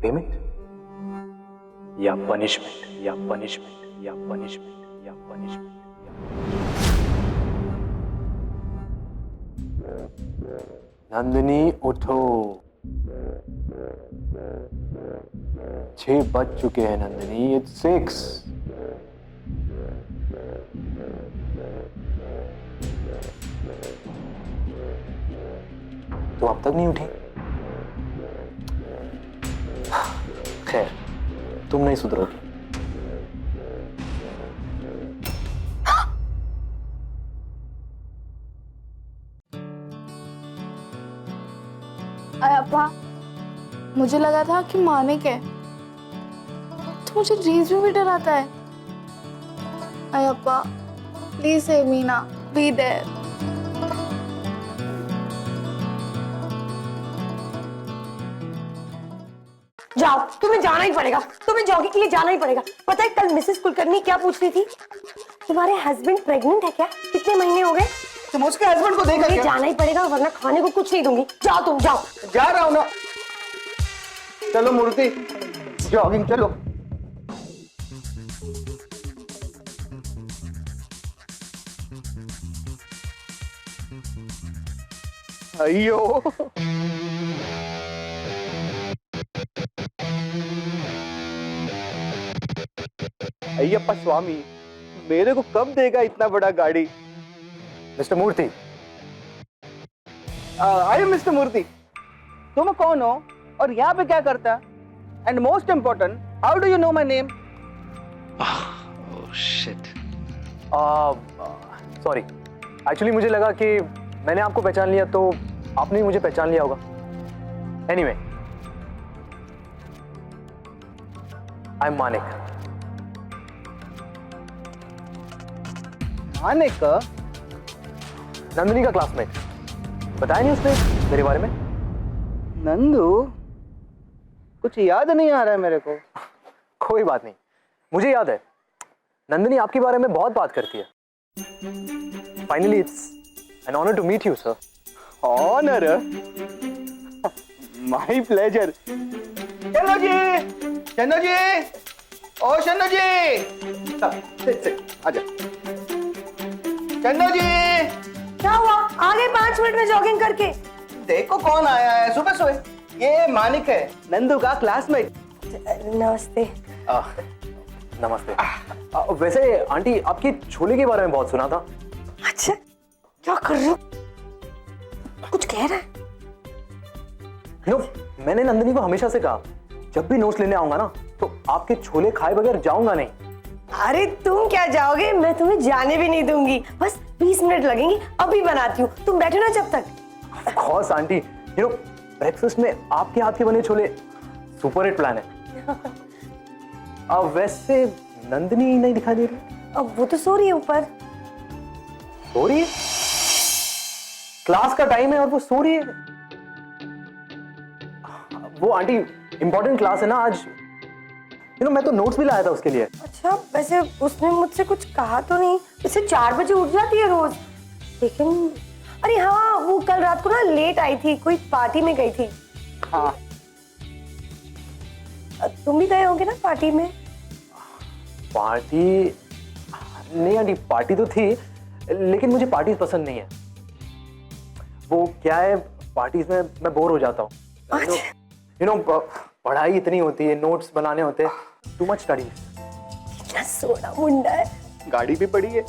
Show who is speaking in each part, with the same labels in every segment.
Speaker 1: Payment या punishment या punishment या पनिशमेंट या पनिशमेंट नंदिनी उठो, 6 बज चुके हैं नंदिनी, इट्स 6। तो अब तक नहीं उठी? खैर, तुम नहीं सुधरोगी।
Speaker 2: अप्पा, मुझे लगा था कि मानिक है, तो मुझे ड्रीम्स में भी डराता है। अप्पा, प्लीज सेव मी ना, बी देयर।
Speaker 3: जाओ, तुम्हें जाना ही पड़ेगा, तुम्हें जॉगिंग के लिए जाना ही पड़ेगा। पता है कल मिसेस कुलकर्णी क्या पूछ रही थी? तुम्हारे हस्बैंड प्रेग्नेंट है क्या? कितने महीने हो गए?
Speaker 4: तुम उसके हस्बैंड को देखा क्या?
Speaker 3: जाना ही पड़ेगा वरना खाने को कुछ नहीं दूंगी। जाओ तुम, जाओ।
Speaker 4: जा रहा हूं ना। चलो मूर्ति, जॉगिंग चलो। अयो, अय्यप्पा स्वामी, मेरे को कब देगा इतना बड़ा गाड़ी?
Speaker 1: Mister Murthy,
Speaker 4: I am mister Murthy. तुम कौन हो और यहाँ पे क्या करता है? And most important, how do you know my name?
Speaker 1: Sorry, actually मुझे लगा कि मैंने आपको पहचान लिया तो आपने भी मुझे पहचान लिया होगा। Anyway, I am Manik.
Speaker 4: Manik?
Speaker 1: Nandini का क्लासमेट। बताया नहीं उसने मेरे बारे में?
Speaker 4: नंदू? कुछ याद नहीं आ रहा है मेरे को।
Speaker 1: कोई बात नहीं, मुझे याद है। नंदिनी आपके बारे में बहुत बात करती है। Finally it's an honour to meet you sir.
Speaker 4: Honour? My pleasure. चलो जी, चन्नो जी, ओ चन्नो जी, आजा। चन्नो जी,
Speaker 3: क्या हुआ? आ गए 5 मिनट में जॉगिंग करके।
Speaker 4: देखो कौन आया है सुबह सुबह। ये मानिक है, नंदू का क्लासमेट।
Speaker 3: नमस्ते।
Speaker 1: नमस्ते। वैसे आंटी, आपकी छोले के बारे में बहुत सुना था।
Speaker 3: अच्छा, क्या कर रहे हो? कुछ कह रहा है?
Speaker 1: नो, मैंने नंदिनी को हमेशा से कहा, जब भी नोट्स लेने आऊंगा ना तो आपके छोले खाए बगैर जाऊंगा नहीं।
Speaker 3: अरे तुम क्या जाओगे, मैं तुम्हें जाने भी नहीं दूंगी। बस 20 मिनट लगेंगे, अभी बनाती हूँ, तुम बैठो ना जब तक।
Speaker 1: Of course aunty, you know breakfast में आपके हाथ के बने छोले सुपर हिट प्लान है। वैसे नंदिनी नहीं दिखाई दे रही?
Speaker 3: अब वो तो सो रही है ऊपर।
Speaker 1: सो रही है? क्लास का टाइम है और वो सो रही है? वो आंटी इंपॉर्टेंट क्लास है ना आज। यू नो मैं तो नोट्स भी लाया था उसके लिए।
Speaker 3: अच्छा, वैसे उसने मुझसे कुछ कहा तो नहीं? वैसे 4 बजे उठ जाती है रोज। लेकिन अरे हाँ, वो कल रात को ना लेट आई थी, कोई पार्टी में गई थी।
Speaker 4: हाँ,
Speaker 3: तुम भी गए होगे ना पार्टी में?
Speaker 1: पार्टी नहीं आंटी, पार्टी तो थी लेकिन मुझे पार्टी पसंद नहीं है। वो क्या है, पार्टीज में मैं बोर हो जाता हूँ। यू नो पढ़ाई इतनी होती है, नोट्स बनाने होते हैं, टू मच स्टडी।
Speaker 3: कितना सोना मुंडा है।
Speaker 4: गाड़ी भी पड़ी है।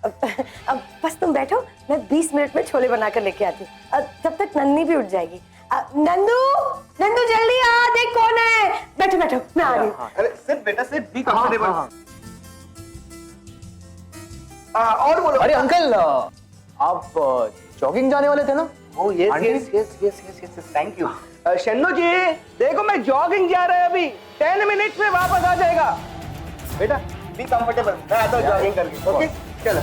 Speaker 3: अब बस तुम बैठो, मैं 20 मिनट में छोले बनाकर लेके आती हूँ। जब तक नन्नी भी उठ जाएगी। नंदू, नंदू जल्दी आ, देख कौन है। बैठो बैठो, मैं आ रही हूँ।
Speaker 4: अरे सिर्फ बेटा, सिर्फ बी कंफर्टेबल। और बोलो।
Speaker 1: अरे अंकल, आप जॉगिंग जाने वाले थे ना?
Speaker 4: Oh yes yes yes yes yes yes, thank you. Shannu ji, देखो मैं जॉगिंग जा रहा है अभी, 10 मिनट्स में वापस आ जाएगा। बेटा बी कंफर्टेबल, मैं आता हूँ जॉगिंग करके। ओके चलो।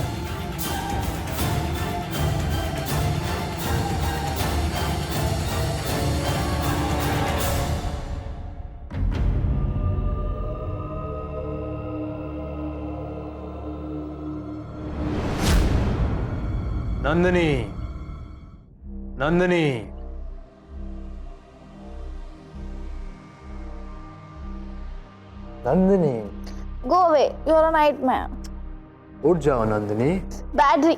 Speaker 1: Nandini, Nandini, Nandini
Speaker 2: go away, you are a nightmare.
Speaker 1: उठ जाओ नंदिनी।
Speaker 2: बैटरी।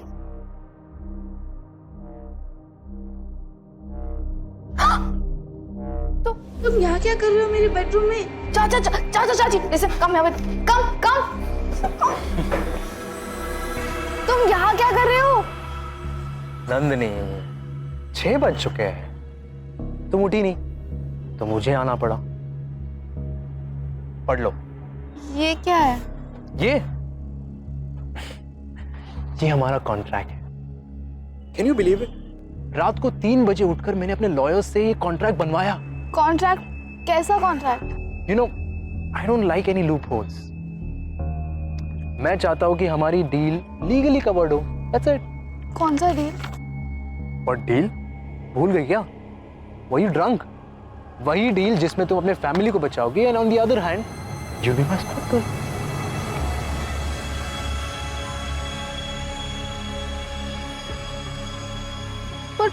Speaker 2: तुम यहाँ क्या कर रहे हो मेरे बेडरूम में? चाची, लिसन, कम यहाँ पे, कम। तुम यहाँ क्या कर रहे हो?
Speaker 1: नंदिनी 6 बज चुके हैं, तुम उठी नहीं तो मुझे आना पड़ा। पढ़ लो।
Speaker 2: ये क्या है?
Speaker 1: ये हमारा कॉन्ट्रैक्ट है। Can you believe it? रात को 3 बजे उठकर मैंने अपने लॉयर्स से ये कॉन्ट्रैक्ट बनवाया।
Speaker 2: कॉन्ट्रैक्ट? कैसा contract?
Speaker 1: You know, I don't like any loop holes. मैं चाहता हूं कि हमारी डील लीगली कवर्ड हो। That's it.
Speaker 2: कौन सा डील?
Speaker 1: और डील भूल गई क्या? वही ड्रंक, वही डील जिसमें तुम अपने फैमिली को बचाओगी and on the other hand you be my spot girl.
Speaker 2: But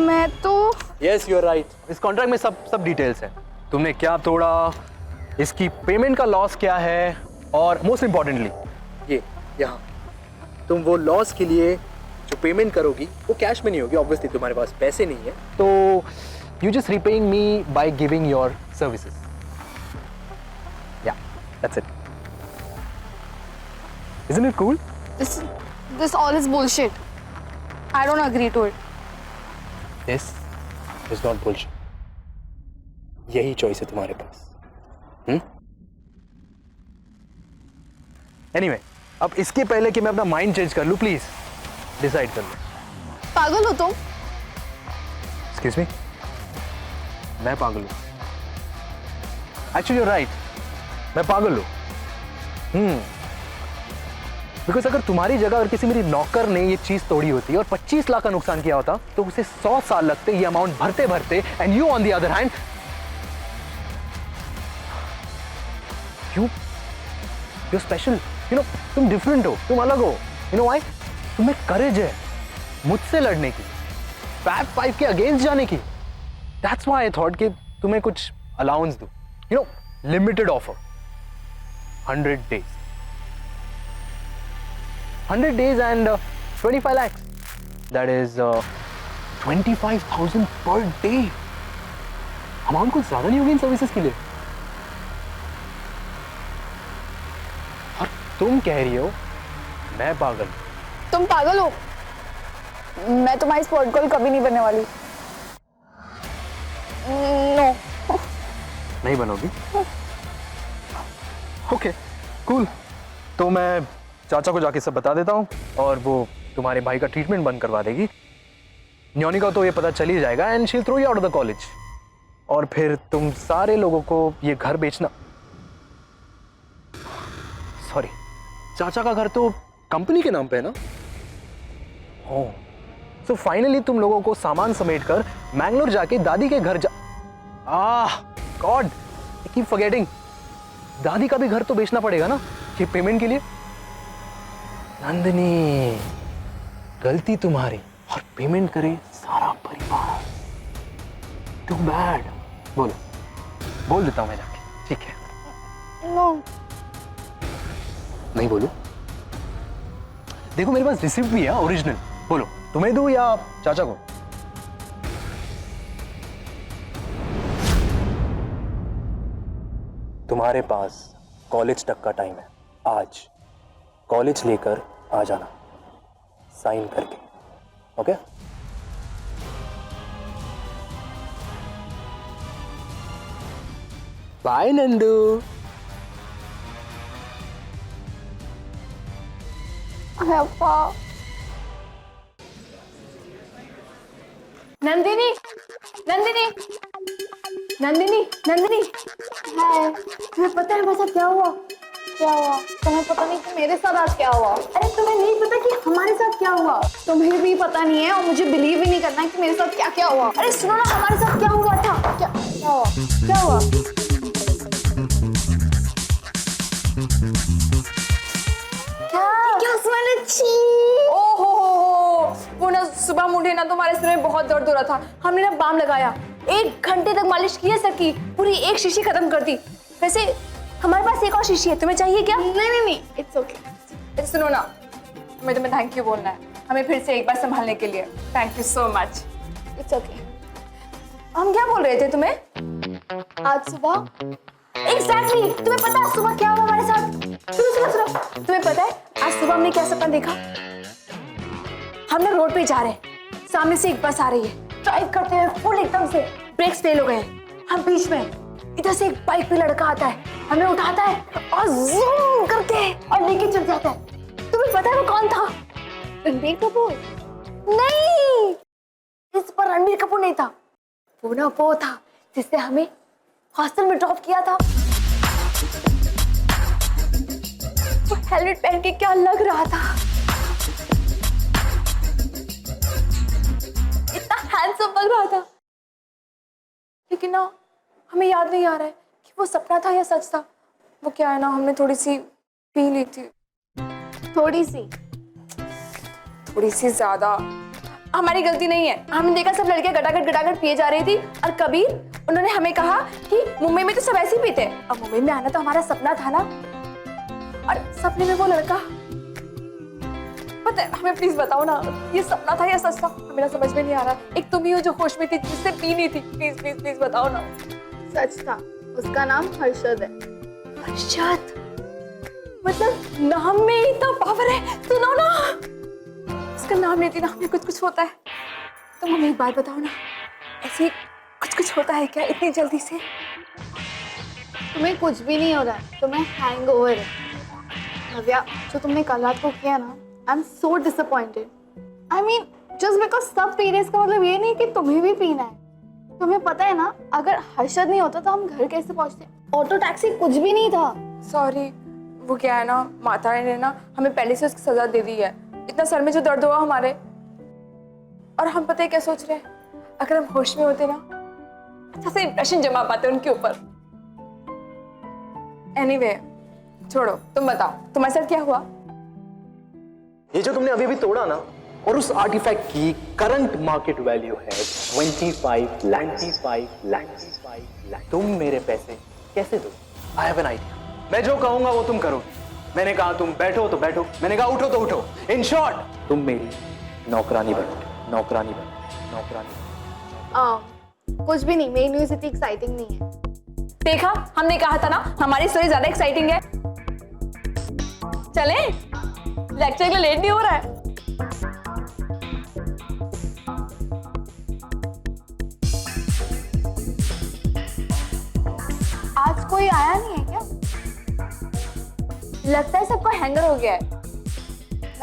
Speaker 2: मैं तो
Speaker 1: यस यू आर राइट। इस कॉन्ट्रैक्ट में सब डिटेल्स हैं। तुमने क्या तोड़ा, इसकी पेमेंट का लॉस क्या है, और मोस्ट इंपॉर्टेंटली ये यहाँ तुम वो लॉस के लिए जो पेमेंट करोगी वो कैश में नहीं होगी। ऑब्वियसली तुम्हारे पास पैसे नहीं है, तो you just repaying me by giving your services. Yeah that's it. Isn't it cool?
Speaker 2: this all is bullshit. I don't agree to it.
Speaker 1: This is not bullshit. यही चॉइस है तुम्हारे पास। एनीवे, अब इसके पहले कि मैं अपना माइंड चेंज कर लूं, प्लीज डिसाइड कर लो।
Speaker 2: पागल हो तुम?
Speaker 1: एक्सक्यूज मी, मैं पागल हूं? एक्चुअली यू राइट, मैं पागल हूं। बिकॉज अगर तुम्हारी जगह अगर किसी मेरी नौकर ने ये चीज तोड़ी होती और 25 लाख का नुकसान किया होता तो उसे 100 साल लगते ये अमाउंट भरते भरते। And you on the other hand, you special, you know, तुम डिफरेंट हो, तुम अलग हो। You know why? तुम्हें करेज है मुझसे लड़ने की, फैब 5 के अगेंस्ट जाने की। दैट्स व्हाई आई थॉट कि तुम्हें कुछ अलाउंस दूं। You know, limited offer, 100 days, 100 days and 25 lakhs. That is 25,000 per day. Amount कुछ ज्यादा नहीं होगी इन सर्विसेज के लिए? और तुम कह रही हो मैं पागल?
Speaker 2: तुम पागल हो? मैं तुम्हारी स्पॉट गर्ल कभी नहीं बनने वाली। नो।
Speaker 1: नहीं बनोगी? Okay cool. तो मैं चाचा को जाके सब बता देता हूँ और वो तुम्हारे भाई का ट्रीटमेंट बंद करवा देगी। न्योनी का तो ये पता चल ही जाएगा and she will throw you out of the college. और फिर तुम सारे लोगों को ये घर बेचना, सॉरी, चाचा का घर तो कंपनी के नाम पे है ना? ओह, सो फाइनली तुम लोगों को सामान समेटकर मैंगलोर जाके दादी के घर गॉड, कीप फॉरगेटिंग, दादी का भी घर तो बेचना पड़ेगा ना ये पेमेंट के लिए। नंदिनी, गलती तुम्हारी और पेमेंट करे सारा परिवार। Too bad. बोल देता हूं मैं जाके, ठीक है?
Speaker 2: नो।
Speaker 1: नहीं बोलूं? देखो मेरे पास रिसिप्ट भी है ओरिजिनल। बोलो, तुम्हें दूं या चाचा को? तुम्हारे पास कॉलेज तक का टाइम है। आज कॉलेज लेकर आ जाना साइन करके, ओके? बाय नंदू।
Speaker 2: अप्पा।
Speaker 3: नंदिनी, नंदिनी, नंदिनी, नंदिनी,
Speaker 2: हाय।
Speaker 3: तुम्हें पता है मेरे साथ क्या हुआ?
Speaker 2: क्या हुआ? तुम्हें पता नहीं कि मेरे साथ आज क्या हुआ?
Speaker 3: अरे तुम्हें नहीं पता कि हमारे साथ क्या हुआ?
Speaker 2: तुम्हें भी पता नहीं है और मुझे बिलीव ही नहीं करना है कि मेरे साथ क्या क्या हुआ।
Speaker 3: अरे सुनो ना, हमारे साथ क्या हुआ था?
Speaker 2: क्या हुआ?
Speaker 3: क्या हुआ? क्या स्मेल अच्छी।
Speaker 2: ओहो, वो ना सुबह मुझे ना तुम्हारे सिर में बहुत दर्द हो रहा था। हमने ना बाम लगाया,
Speaker 3: 1 घंटे तक मालिश की है सर की, पूरी 1 शीशी खत्म कर दी। वैसे
Speaker 5: हमारे पास एक और शीशी है, तुम्हें चाहिए क्या?
Speaker 2: नहीं, इट्स ओके।
Speaker 5: सुनो ना, मुझे तुम्हें थैंक यू बोलना है हमें फिर से एक बार संभालने के लिए। Thank you so much.
Speaker 2: It's okay.
Speaker 5: हम क्या बोल रहे थे तुम्हें?
Speaker 2: आज सुबह
Speaker 5: एग्जैक्टली तुम्हें पता है सुबह क्या हुआ हमारे साथ? सुनो, तुम्हें पता है आज सुबह हमने क्या सपना देखा? हम ना रोड पे जा रहे हैं, सामने से एक बस आ रही है, ड्राइव करते हैं फुल एकदम से, ब्रेक्स फेल हो गए हैं। हम बीच में, इधर से एक बाइक पे लड़का आता है, हमें उठाता है और जूम करके और लेके चल जाता है। तुम्हें पता है वो कौन था?
Speaker 2: रणबीर कपूर?
Speaker 5: नहीं, इस पर रणबीर कपूर नहीं था, वो ना वो था जिसने हमें हॉस्टल में ड्रॉप किया था। वो हेलमेट पहन के क्या लग रहा था, इतना हैंडसम लग रहा था, लेकिन ना हमें याद नहीं आ रहा है कि वो सपना था या सच था। वो क्या है ना, हमने थोड़ी सी पी ली थी, थोड़ी सी ज्यादा। हमारी गलती नहीं है, हमने देखा सब लड़कियां गटागट पिए जा रही थी और कबीर उन्होंने हमें कहा कि मुंबई में तो सब ऐसे ही पीते हैं। अब मुंबई में आना तो हमारा सपना था ना, और सपने में वो लड़का, पता है हमें प्लीज बताओ ना ये सपना था या सच था? मेरा समझ में नहीं आ रहा। एक तुम ही हो जो होश में थी, जिससे पी नहीं थी। प्लीज प्लीज प्लीज बताओ ना।
Speaker 2: सच था, उसका नाम हर्षद है।
Speaker 5: हर्षद? मतलब नाम में ही इतना पावर है। सुनो ना, उसका नाम लेती ना हमें कुछ होता है। तुम हमें एक बात बताओ ना, ऐसे कुछ होता है क्या इतनी जल्दी से?
Speaker 2: तुम्हें कुछ भी नहीं हो रहा है, तुम्हें हैंगओवर है। नव्या, जो तुमने कल रात को किया ना, I am so disappointed. I mean just because सब पी रहे, इसका मतलब ये नहीं कि तुम्हें भी पीना है। तुम्हें पता है ना, अगर हर्षद नहीं होता तो हम घर कैसे पहुंचते? ऑटो टैक्सी कुछ भी नहीं था।
Speaker 5: सॉरी, वो क्या है ना, माता रानी ने ना हमें पहले से उसकी सजा दे दी है। इतना सर में जो दर्द हुआ हमारे, और हम पता है क्या सोच रहे हैं, अगर हम होश में होते ना अच्छा से इंप्रेशन जमा पाते उनके ऊपर। एनीवे, छोड़ो, तुम बताओ तुम्हारे साथ क्या हुआ?
Speaker 1: ये जो तुमने अभी तोड़ा ना, और उस आर्टिफैक्ट की करंट मार्केट वैल्यू है 25 लाख। तुम मेरे पैसे कैसे दो? I have an idea. मैं जो कहूंगा वो तुम करो। मैंने कहा तुम बैठो तो बैठो, मैंने कहा उठो तो उठो। इन शॉर्ट, तुम मेरी नौकरानी बनो।
Speaker 2: कुछ भी नहीं, मेरी न्यूज़ इतनी एक्साइटिंग नहीं है।
Speaker 5: देखा, हमने कहा था ना हमारी स्टोरी ज्यादा एक्साइटिंग है। चलें? लेक्चर के लिए लेट नहीं हो रहा है।
Speaker 2: आज कोई आया नहीं है क्या?
Speaker 5: लगता है सबको हैंगर हो गया है।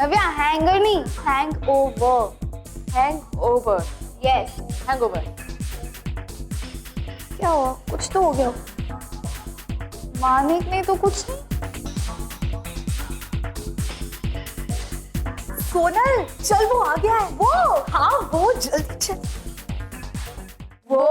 Speaker 2: नव्या, हैंगर नहीं, हैंगओवर।
Speaker 5: हैंगओवर?
Speaker 2: यस।
Speaker 5: हैंगओवर।
Speaker 2: क्या हुआ? कुछ तो हो गया। मानिक ने तो कुछ नहीं।
Speaker 5: सोनल, चल वो आ गया है। वो? हाँ, वो जल्दी चल। वो?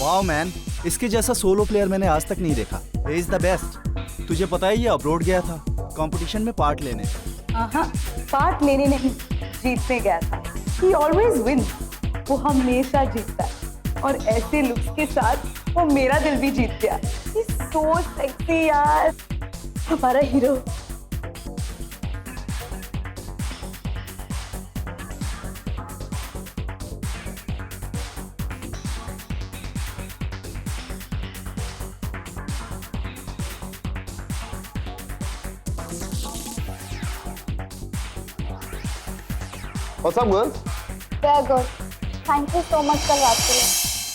Speaker 6: वाओ मैन, इसके जैसा सोलो प्लेयर मैंने आज तक नहीं देखा। He is the best. तुझे पता है ये अब्रॉड गया था कंपटीशन में पार्ट लेने।
Speaker 7: पार्ट लेने नहीं, जीतने गया था। He always wins। वो हमेशा जीतता है, और ऐसे लुक्स के साथ वो मेरा दिल भी जीत गया। He's so sexy यार, हमारा hero.
Speaker 8: What's up, girls?
Speaker 2: Very good. Thank you so much कल रात के लिए।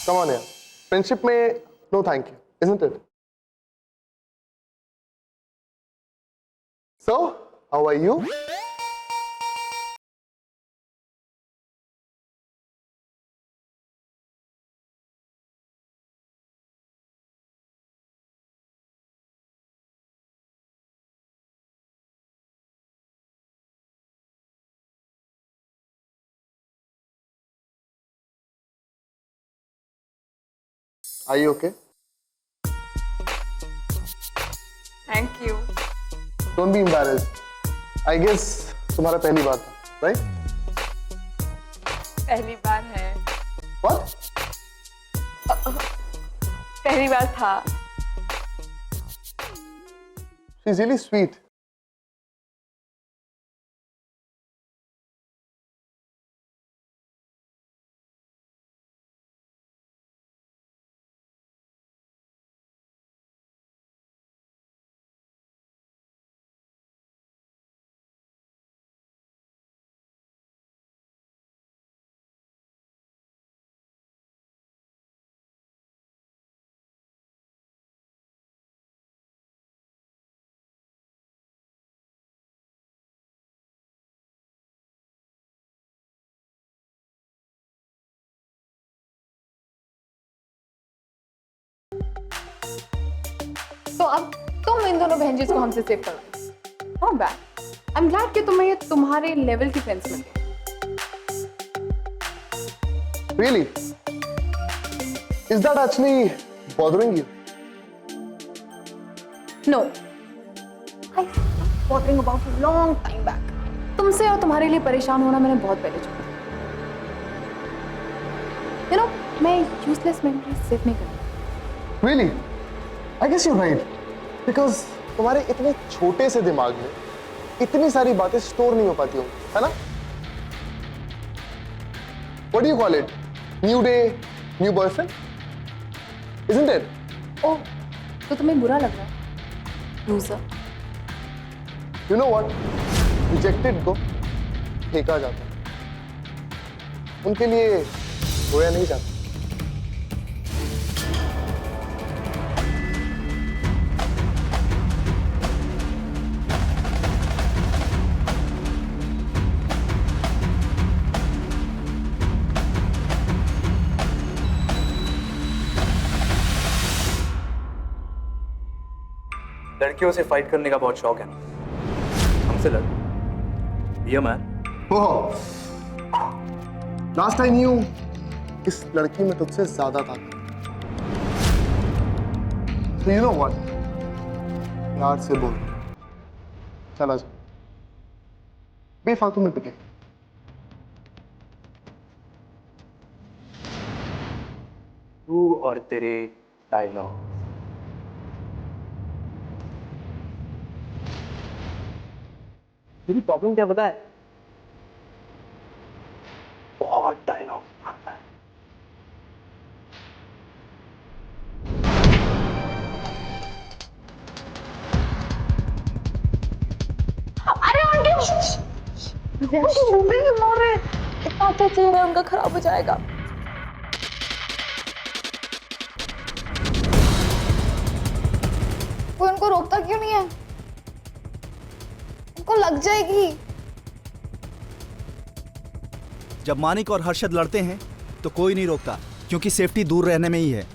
Speaker 8: Come on here. Friendship में no thank you, isn't it? So, how are you? Are you okay?
Speaker 5: Thank you.
Speaker 8: Don't be embarrassed. I guess तुम्हारा पहली बार था, right?
Speaker 5: पहली बार है।
Speaker 8: What?
Speaker 5: पहली बार था।
Speaker 8: She's really sweet.
Speaker 5: तो अब तुम इन दोनों बहन को हमसे सेव करो। Not bad. I am glad कि तुम्हें ये तुम्हारे लेवल की फ्रेंड्स मिल गए।
Speaker 8: Really? Is that actually bothering you?
Speaker 5: No, I bothering about long time back. तुमसे और तुम्हारे लिए परेशान होना मैंने बहुत पहले छोड़ा। यू नो, मैं यूजलेस मेमोरी सेव नहीं करती।
Speaker 8: Really? I guess you're right. Because तुम्हारे इतने छोटे से दिमाग में इतनी सारी बातें स्टोर नहीं हो पाती होंगी, है ना? What do you call it? New day, new boyfriend? Isn't it?
Speaker 5: ओह, तो तुम्हें बुरा लग रहा है? Loser.
Speaker 8: You know what? Rejected को फेंका जाता है। उनके लिए रोया नहीं जाता।
Speaker 1: लड़कियों से फाइट करने का बहुत शौक है ना, हमसे लड़। Be a man.
Speaker 8: Oh. Last I knew, इस लड़की में तुझसे ज्यादा ताकत। So you know what? प्यार से बोल, चला जा, बेफालतू में पिटे।
Speaker 1: तू और तेरे डायलॉग। मेरी प्रॉब्लम क्या पता है? बहुत डायलॉग आता है।
Speaker 5: इतना अच्छा चेहरा उनका खराब हो जाएगा।
Speaker 2: कोई उनको रोकता क्यों नहीं है? उनको लग जाएगी।
Speaker 6: जब मानिक और हर्षद लड़ते हैं तो कोई नहीं रोकता, क्योंकि सेफ्टी दूर रहने में ही है।